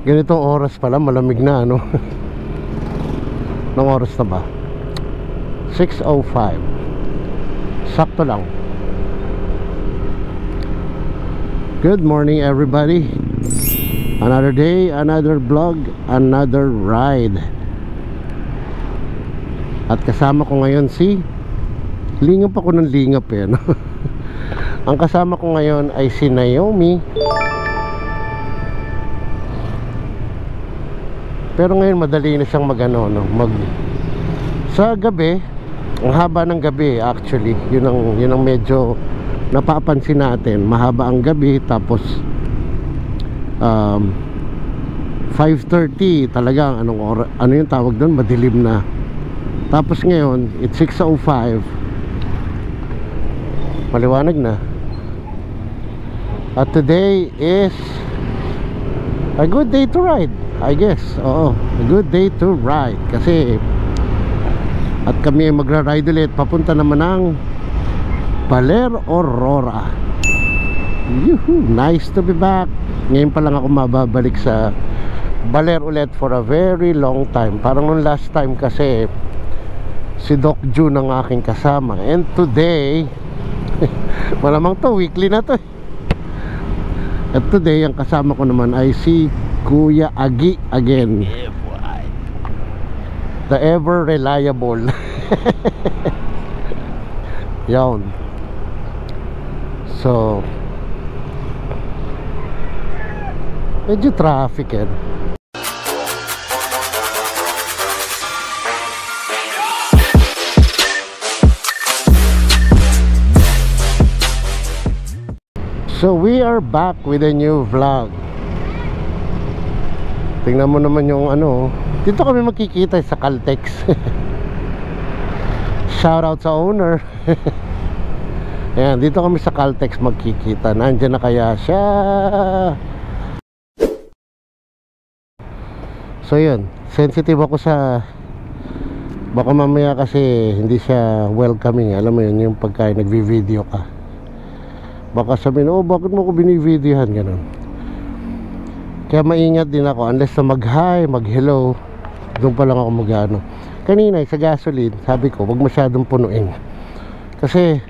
Ganitong oras pala, malamig na ano. Nung oras na ba? 6:05. Sakto lang. Good morning everybody. Another day, another vlog, another ride. At kasama ko ngayon si lingap ako ng lingap eh, no? Ang kasama ko ngayon ay si Naomi. Pero ngayon madali na siyang magano, no? Sa gabi, ang haba ng gabi actually. Yun ang medyo napapansin natin. Mahaba ang gabi, tapos 5:30 talagang ano yung tawag doon, madilim na. Tapos ngayon it's 6:05, maliwanag na. At today is a good day to ride, I guess. Oo, a good day to ride. Kasi at kami ay magra-ride ulit. Papunta naman ng Baler, Aurora. Yuhu, nice to be back. Ngayon pa lang ako mababalik sa Baler ulit for a very long time. Parang nung last time kasi si Doc June ang aking kasama. And today malamang to, weekly na to. At today ang kasama ko naman ay si Kuya Agi again. Yeah, boy. The ever reliable. Yan. So medyo traffic eh. So we are back with a new vlog. Tingnan mo naman yung ano. Dito kami magkikita sa Caltex. Shout out sa owner. Ayan, dito kami sa Caltex magkikita. Nandiyan na kaya siya. So yun, sensitive ako sa baka mamaya kasi hindi siya welcoming. Alam mo yun, yung pagkain nagvi-video ka, baka sabihin, oh bakit mo ko binivideohan, ganun. Kaya maingat din ako. Unless na mag-hi, mag-hello, doon pa lang ako mag-ano. Kanina sa gasoline, sabi ko wag masyadong punuin. Kasi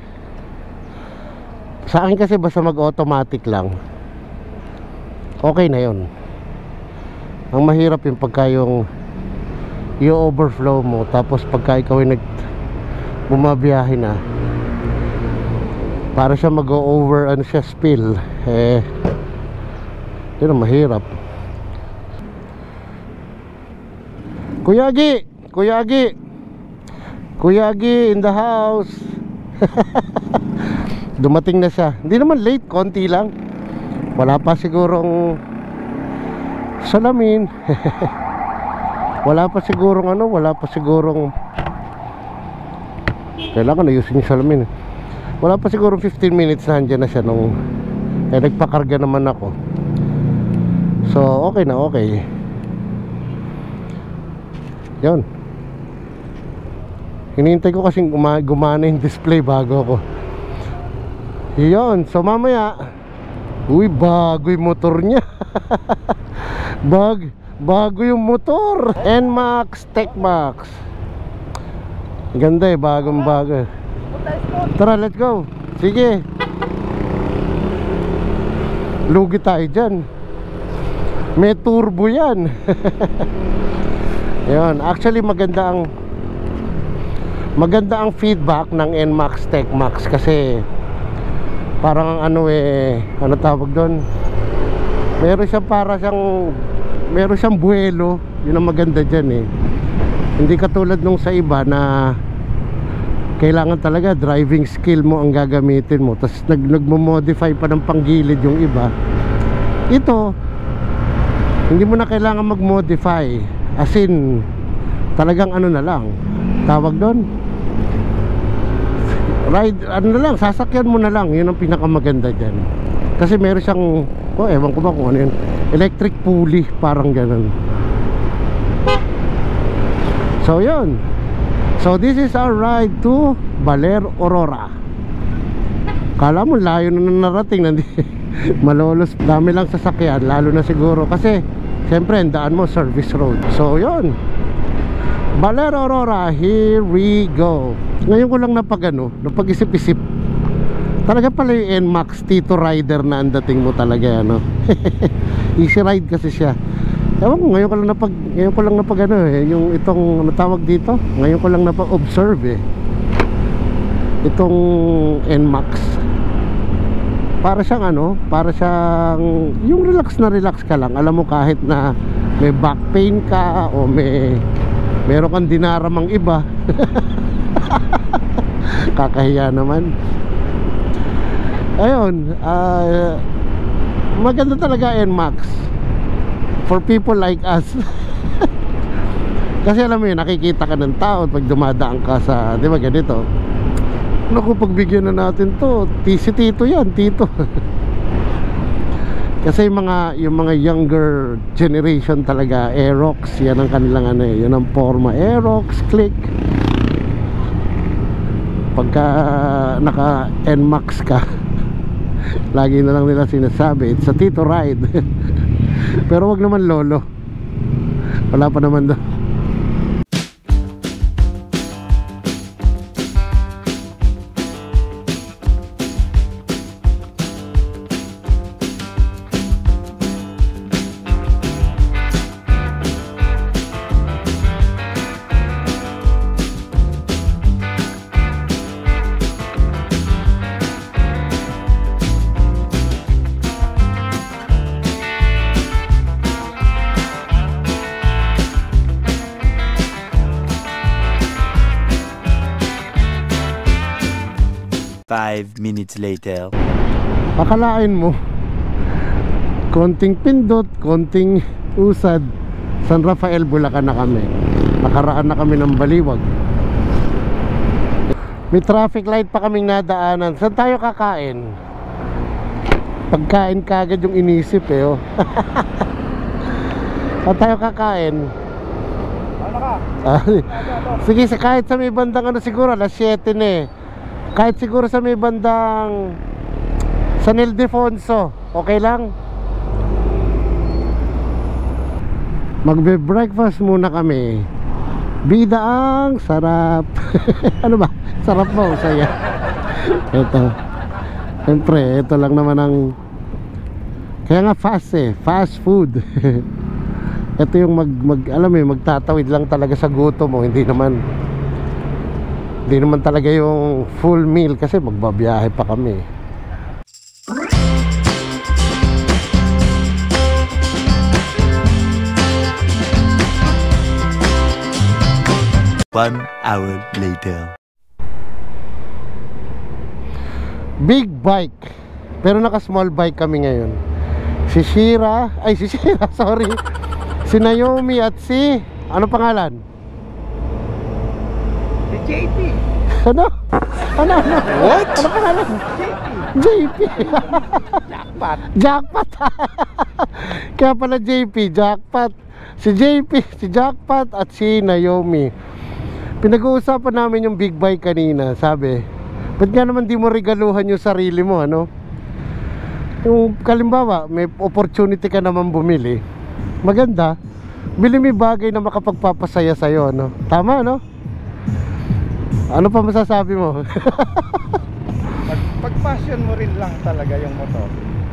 sa akin kasi basta mag-automatic lang, okay na yun. Ang mahirap yung pagka yung i-overflow mo, tapos pagka ikaw ay bumabiyahe na, para siya mag-over, ano siya, spill. Yun ang mahirap. Kuya Agi! Kuya Agi! Kuya Agi in the house. Dumating na siya. Hindi naman late, konti lang. Wala pa sigurong salamin. Wala pa sigurong ano, wala pa sigurong kailangan ayusin yung salamin. Wala pa siguro 15 minutes na andyan na siya nung nagpakarga naman ako. So okay na, okay. Yun, hinihintay ko kasing gumana yung display bago ako. Yun, so mamaya, uy, bago yung motor niya. Bago yung motor, NMAX, TechMax. Ganda eh, bagong bago. Tara, let's go. Sige, lugi tayo dyan. May turbo yan. Yun, actually maganda ang feedback ng NMAX, TechMax. Kasi parang ano ano tawag doon, meron siyang buwelo. Yun ang maganda dyan eh. Hindi katulad nung sa iba na kailangan talaga driving skill mo ang gagamitin mo, tapos nagmo-modify pa ng panggilid yung iba. Ito hindi mo na kailangan mag-modify, as in talagang ano na lang tawag doon, ride, ano na lang, sasakyan mo na lang. Yun ang pinakamaganda dyan. Kasi meron siyang, ewan ko ba kung ano yun, electric pulley, parang ganun. So yun, so this is our ride to Baler, Aurora. Kala mo layo na narating, malolos, dami lang sasakyan. Lalo na siguro kasi Siyempre, ang daan mo service road. So yun, Valero Aurora, here we go. Ngayon ko lang napag-isip-isip. Talaga pala yung NMAX Tito Rider na ang dating mo talaga, ano. Easy ride kasi siya. Ewan ko, ngayon ko lang napag yung itong natawag dito. Ngayon ko lang napag-observe itong NMAX. Para siyang yung relax ka lang. Alam mo, kahit na may back pain ka o meron kang dinaramang iba. Kakahiya naman. Ayun, maganda talaga NMAX for people like us. Kasi alam mo yun, nakikita ka ng tao pag dumadaan ka sa, di ba ganito, naku, pagbigyan na natin to, si Tito yan, Tito. Kasi yung mga younger generation talaga, Aerox, yan ang kanilang yan ang forma, Aerox, click. Pagka naka NMAX ka, lagi na lang nila sinasabi, it's a Tito ride. Pero wag naman lolo, wala pa naman daw. Five minutes later. Akalain mo, konting pindot, konting usad, San Rafael, Bulacan na kami. Nakaraan na kami ng Baliwag. May traffic light pa kaming nadaanan. Saan tayo kakain? Pagkain kagad yung inisip oh. Saan tayo kakain? Ano ka? Sige, kahit sa may bandang siguro alas 7 na eh. Kahit siguro sa may bandang San Ildefonso, okay lang. Magbe-breakfast muna kami. Bida ang sarap. Ano ba? Sarap mo, saya. Ito. Siyempre, ito lang naman ang, kaya nga fast food. Ito yung alam mo, magtatawid lang talaga sa gutom mo. Hindi naman talaga yung full meal kasi magbabiyahe pa kami. One hour later. Big bike, pero naka small bike kami ngayon. Si Shira, sorry. Si Naomi at si, ano pangalan? JP. Ano? What? Ano pangalan? JP. Jackpot. Kaya pala JP, Jackpot. Si JP, si Jackpot at si Naomi. Pinag-uusapan namin yung big bike kanina. Sabi, ba't nga naman di mo regaluhan yung sarili mo, ano? Yung kalimbawa, may opportunity ka naman bumili. Maganda. Bili mo bagay na makapagpapasaya sa'yo, ano? Tama, no? Ano pa masasabi mo? Pag-passion mo rin lang talaga yung motor.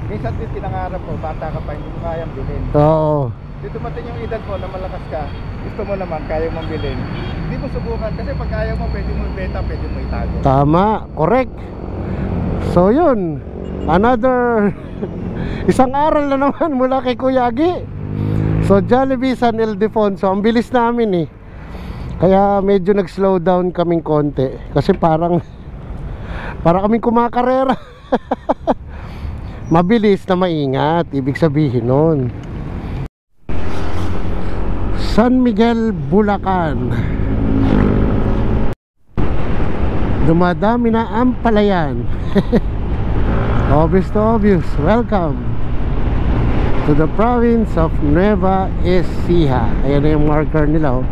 Minsan din pinangarap mo, bata ka pa, hindi mo kayang bilhin. Oo. Di dumating yung edad mo na malakas ka, gusto mo naman, kaya mong bilhin. Hindi mo subukan kasi pag kaya mo, pwede mo ibenta, pwede mo itago. Tama, correct. So yun, another isang aral na naman mula kay Kuya Agi. So Jollibee San Ildefonso, ang bilis namin eh. Kaya medyo nag-slow down kaming konti kasi parang kaming kumakarera. Mabilis na maingat, ibig sabihin nun. San Miguel, Bulacan. Dumadami na ang palayan. Obvious to obvious. Welcome to the province of Nueva Ecija. Ayan na yung marker nila, oh.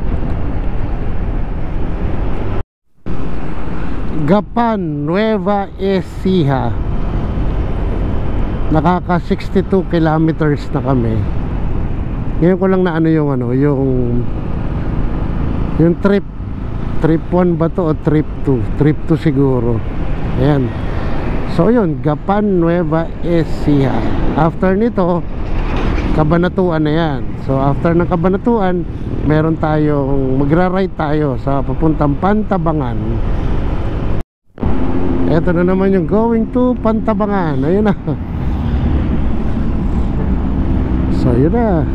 Gapan, Nueva Ecija. Nakaka 62 kilometers na kami. Ngayon ko lang na ano yung trip 1 ba to o trip 2? Trip 2 siguro. Ayan. So yun, Gapan Nueva Ecija. After nito, Cabanatuan na yan. So after ng Cabanatuan, meron tayong magra-ride tayo sa papuntang Pantabangan. Eto na naman yung going to Pantabangan. Ayun na. So yun na.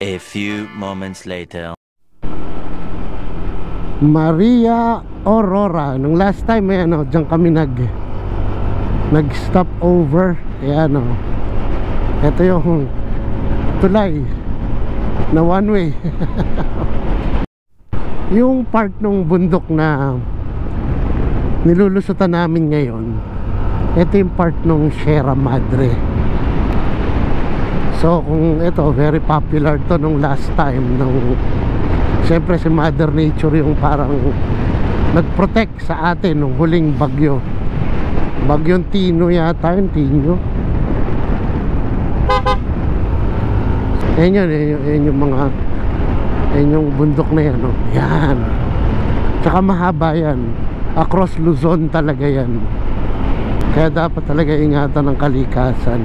A few moments later. Maria Aurora. Nung last time diyan kami nag-stop over. Ayan o. Ito yung tulay na one way. Yung part ng bundok na nilulusutan namin ngayon, ito yung part ng Sierra Madre. So kung ito, very popular to nung last time, nung siyempre si Mother Nature yung parang nag-protect sa atin nung huling bagyo. Bagyong Tino yata, yung Tino. Ayan yung mga, ayan yung bundok na yan, oh. Yan. Tsaka mahaba yan. Across Luzon talaga yan. Kaya dapat talaga ingatan ng kalikasan.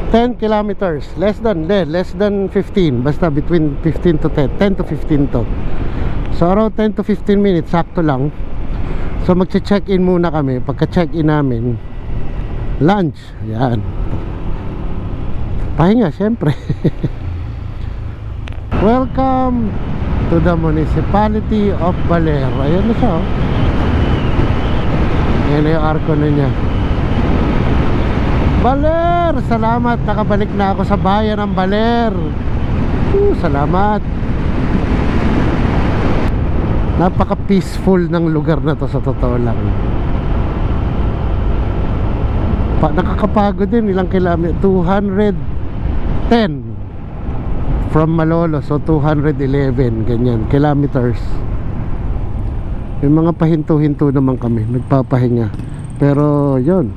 10 kilometers, less than 15, basta between 15 to 10 to 15 to. So around 10 to 15 minutes, sakto lang. So magche-check-in muna kami. Pagka-check-in namin, lunch, yan. Pahinga syempre. Welcome to the municipality of Baler. Ayan na siya, oh. Ayan na yung arko na niya. Baler! Salamat, nakabalik na ako sa bayan ng Baler. Salamat. Napaka peaceful ng lugar na to, sa totoo lang. Nakakapagod din. Ilang kilometer? 210 from Malolo. So 211 ganyan kilometers. Yung mga pahinto-hinto naman kami, nagpapahinga. Pero yun,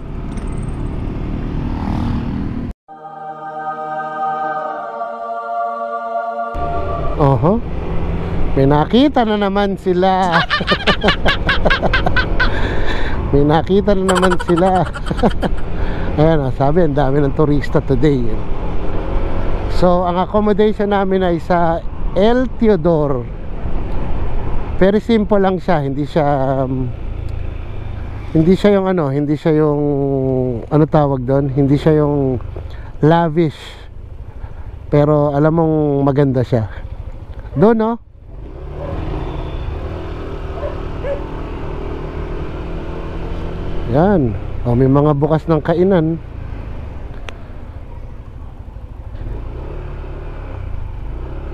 oho, may nakita na naman sila. May nakita na naman sila. Ayan, sabi, ang dami ng turista today. So ang accommodation namin ay sa El Teodoro. Very simple lang siya. Hindi siya Hindi siya yung ano, hindi siya yung ano tawag doon, hindi siya yung lavish. Pero alam mong maganda siya. Doon, no? Yan. Oh, may mga bukas ng kainan.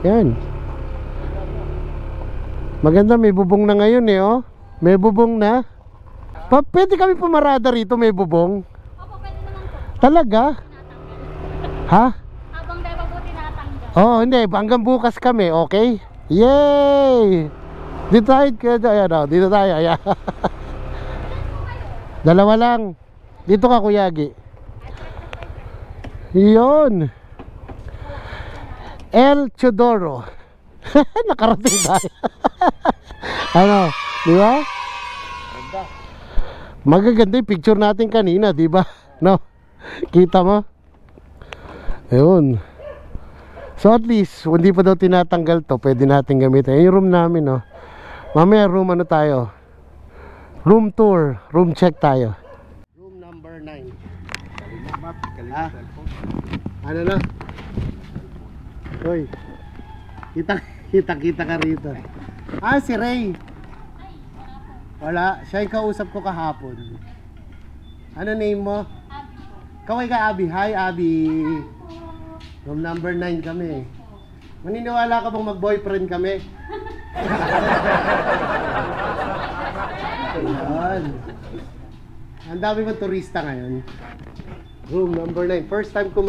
Yan. Maganda, may bubong na ngayon eh, oh. May bubong na. Pwede kami pumarada rito, may bubong. Opo, pwede naman po. Talaga? Ha? Habang dahil po tinatanggal. Oo, hindi. Hanggang bukas kami, okay? Yay! Dito tayo, ayan, oh, dito tayo, ayan. Dalawa lang. Dito ka, Kuya Agi. Yun. El Chodoro. Nakarating tayo. Ano, di ba? Magaganda yung picture natin kanina, di ba? No? Kita mo? Ayun. So at least, hindi pa daw tinatanggal to, pwede natin gamitin. Yung room namin, no? Mamaya room ano tayo? Room tour, room check tayo. Room number 9. Ah, ano na? Hoy. Kita ka rito. Ah, si Ray. Wala, siya yung kausap ko kahapon. Ano name mo? Kaway ka, Abby. Hi, Abby. Room number 9 kami. Maniniwala ka bang mag-boyfriend kami? Ayan. Ang dami mong turista ngayon. Room number 9. First time ko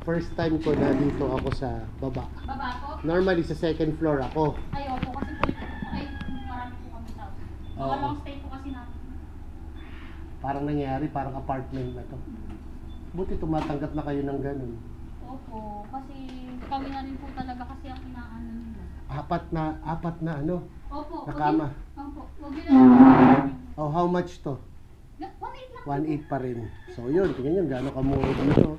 first time ko na dito ako sa baba. Baba po? Normally sa second floor ako. Ay, opo, kasi marami po kami sa Oo. long stay po kasi natin. Parang nangyari, parang apartment na to. Buti tumatanggap na kayo ng ganun. Opo, kasi kami na rin po talaga kasi ang inaano nila. Apat na ano? Opo. Nakama. Opo, wag nila. Oh, how much to? 1.8 lang. 1.8 pa rin. So yun, tingnan nyo gano'ng kamura dito.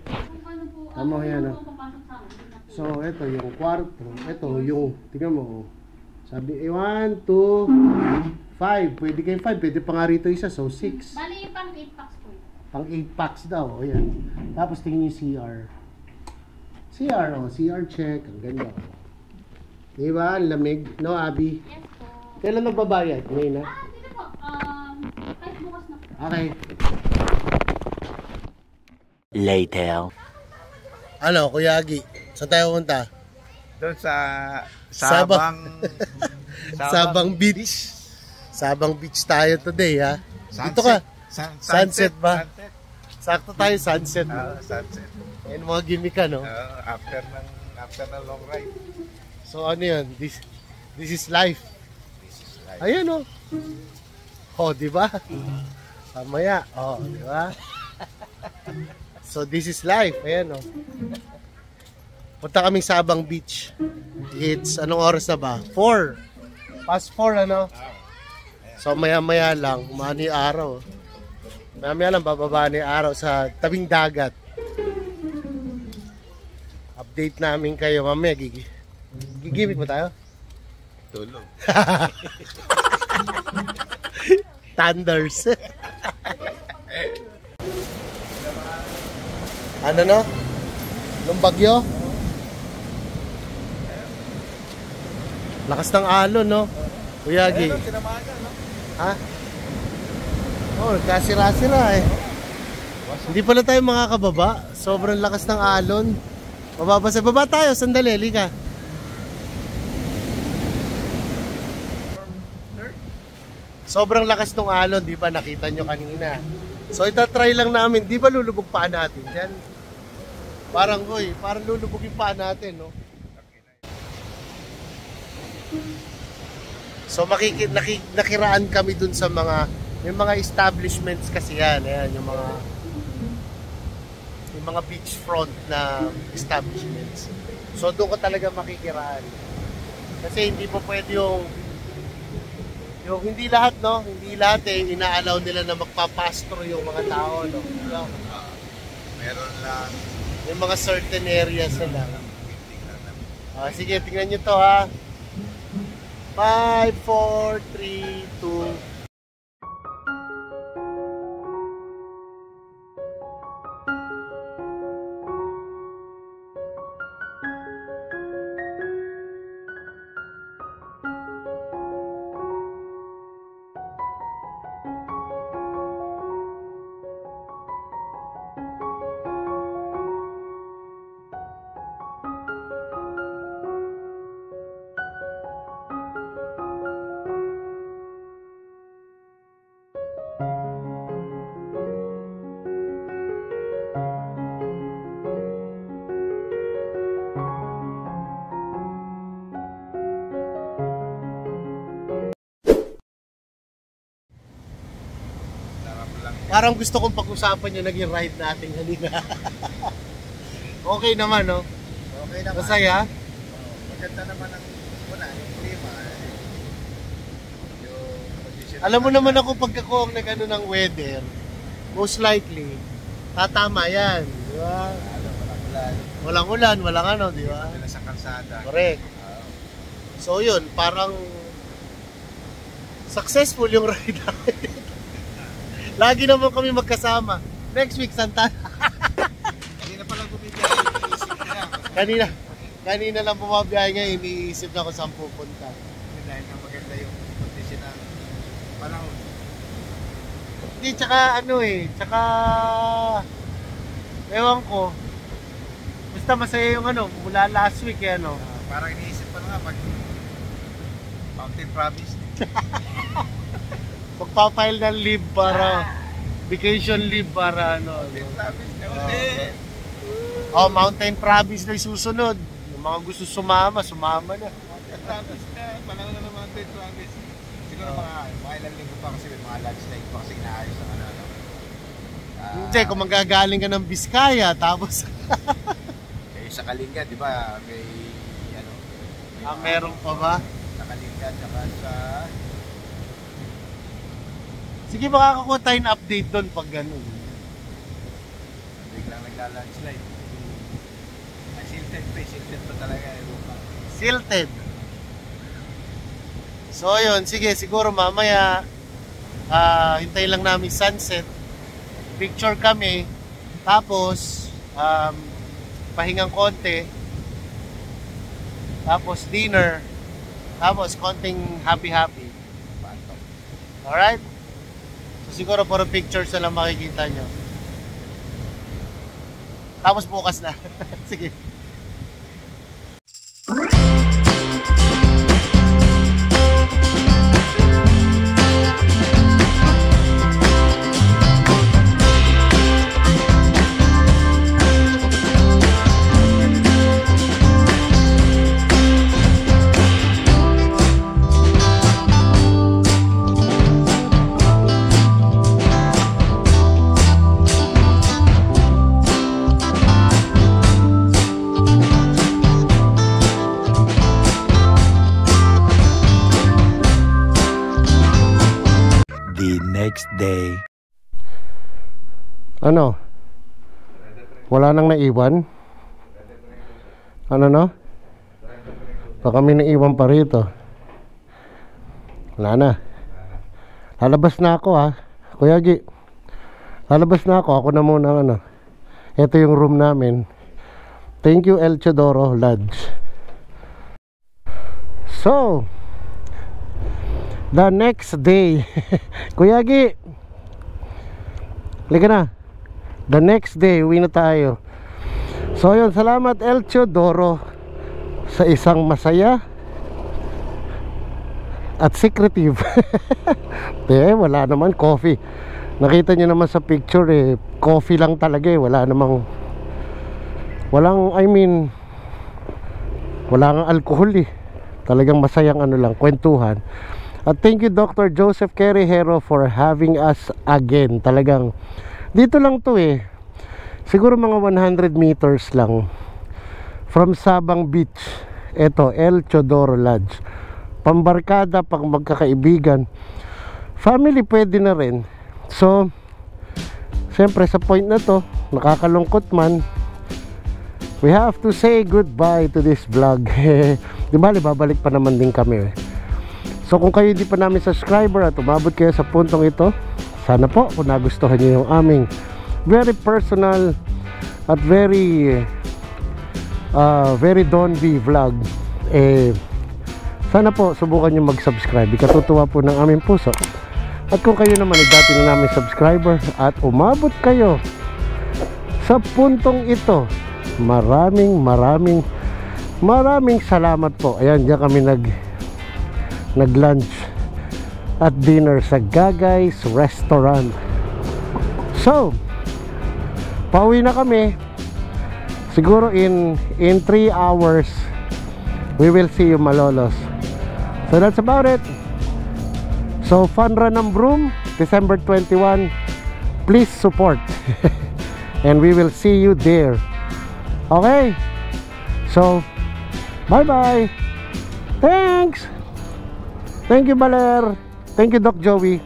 Ano po, Tama yan, ano ah. po papasok sa amin. So ito yung kwarto. Ito yung, tingnan mo. Sabi, 1, 2, 5. Pwede kayo 5. Pwede pa nga rito isa. So 6. Bali, pang 8 packs po. Pang 8 packs daw. O yan. Tapos tingnan yung CR. CR, oh. CR check. Ang ganda. Diba? Ang lamig. No, Abby? Yes po. Kailan nagbabayad? Ngayon na? Dito po. Kahit bukas na po. Okay. Later. Ano, Kuya Agi? Saan tayo punta? Doon sa Sabang. Sabang, Sabang Beach. Sabang Beach tayo today, ha? Dito ka. Sunset ba? Sunset. Sakto tayo sunset. Sunset. Yan mga gimmick, no? After ng long ride. So ano yun? This is life. Ayan, oh. Oh, di ba? Mamaya. Oh, di ba? So this is life. Ayan, oh. Punta kaming Sabang Beach. It's, anong oras na ba? 4. Past 4, ano? So maya-maya lang, umani araw. Maya-maya lang, bababa ni araw sa tabing dagat. Update namin kayo. Mamaya, gigimik mo tayo? Tulog. Thunders. Ano no? Nung bagyo? Lakas ng alon, no? Kuya Gi. Ha? Oh, kasira-sira eh. Hindi pala tayo makakababa. Sobrang lakas ng alon. Mababasa. Baba tayo, sandali, lika. Sobrang lakas ng alon, di ba? Nakita nyo kanina. So itatry lang namin, di ba lulubog paa natin dyan? Parang, parang lulubog yung paa natin, no? So nakiraan kami dun sa yung mga establishments kasi yan, ayan, yung mga beachfront na establishments. So doon ka talaga makikiraan. Kasi hindi po pwede yung hindi lahat, no? Hindi lahat ina-allow nila na magpapastro yung mga tao, no? Meron lang. Yung mga certain areas nila. Sige, tingnan nyo to, ha? 5, 4, 3, 2 Parang gusto kong pag-usapan yung naging ride natin kanina. Okay naman, no? Okay naman. Masaya? Maganda naman ang una, yung klima. Yung condition. Alam mo naman ako pagka ko ang nag-ano ng weather, most likely, tatama yan. Di ba? Walang ulan. Walang ulan, walang ano, di ba? Wala sa kalsada. Correct. So yun, parang successful yung ride natin. Lagi naman kami magkasama. Next week, Santa. Kanina pa lang bumibigay. Iniisip ko na. Kanina lang bumabiyahe nga, iniisip na kung saan pupunta. Dahil nga maganda yung condition ng panahon. Hindi, tsaka ano tsaka ewan ko. Basta masaya yung ano, mula last week Parang iniisip ko na nga pag mountain province. Magpapile ng leave para vacation leave para Mountain province na ulit. Mountain province na susunod. Yung mga gusto sumama na. Mountain province na. Panahon na ng mountain province. Siguro mga ilang linggo pa kasi may mga landslide pa kasi inaayos ng ano. Hindi, kung manggagaling ka ng Biskaya, tapos Sa Kalinga, di ba? May meron pa ba? Sa Kalinga, saka sa Sige, makakakuha tayo ng update doon pag gano'n. biglang nagla-landslide. Ay, silted pa talaga. Silted. So yun, sige, siguro mamaya hintayin lang namin sunset. Picture kami. Tapos pahingang konti. Tapos dinner. Tapos konting happy. Alright? So siguro puro pictures na lang makikita nyo. Tapos bukas na. Sige. The next day. Ano? Wala nang naiwan? Ano no? Baka may naiwan pa rito. Wala na. Lalabas na ako Kuya Gi. Lalabas na ako. Ako na muna Ito yung room namin. Thank you El Chodoro Lodge. So the next day Kuya Gi, halika na. The next day, uwi na tayo. So yun, salamat El Chodoro sa isang masaya at secretive. Wala naman coffee. Nakita nyo naman sa picture coffee lang talaga wala namang walang alcohol Talagang masayang lang, kwentuhan. At thank you Dr. Joseph Querejero for having us again. Talagang dito lang to siguro mga 100 meters lang from Sabang Beach. Ito, El Chodoro Lodge. Pambarkada, pag magkakaibigan, family pwede na rin. So siyempre sa point na to, nakakalungkot man, we have to say goodbye to this vlog. Di ba, babalik pa naman din kami So kung kayo hindi pa namin subscriber at umabot kayo sa puntong ito, sana po kung nagustuhan nyo yung aming very personal at very Don V vlog, sana po subukan nyo mag-subscribe. Ikatutuwa po ng aming puso. At kung kayo naman ay dati na namin subscriber at umabot kayo sa puntong ito, maraming salamat po. Ayan, diyan kami nag-lunch at dinner sa Gagay's Restaurant. So pauwi na kami. Siguro in 3 hours we will see you Malolos. So that's about it. So fun run ng Broome, December 21. please support. And we will see you there. Okay? So, bye-bye. Thanks. Thank you, Baler. Thank you, Doc Joey.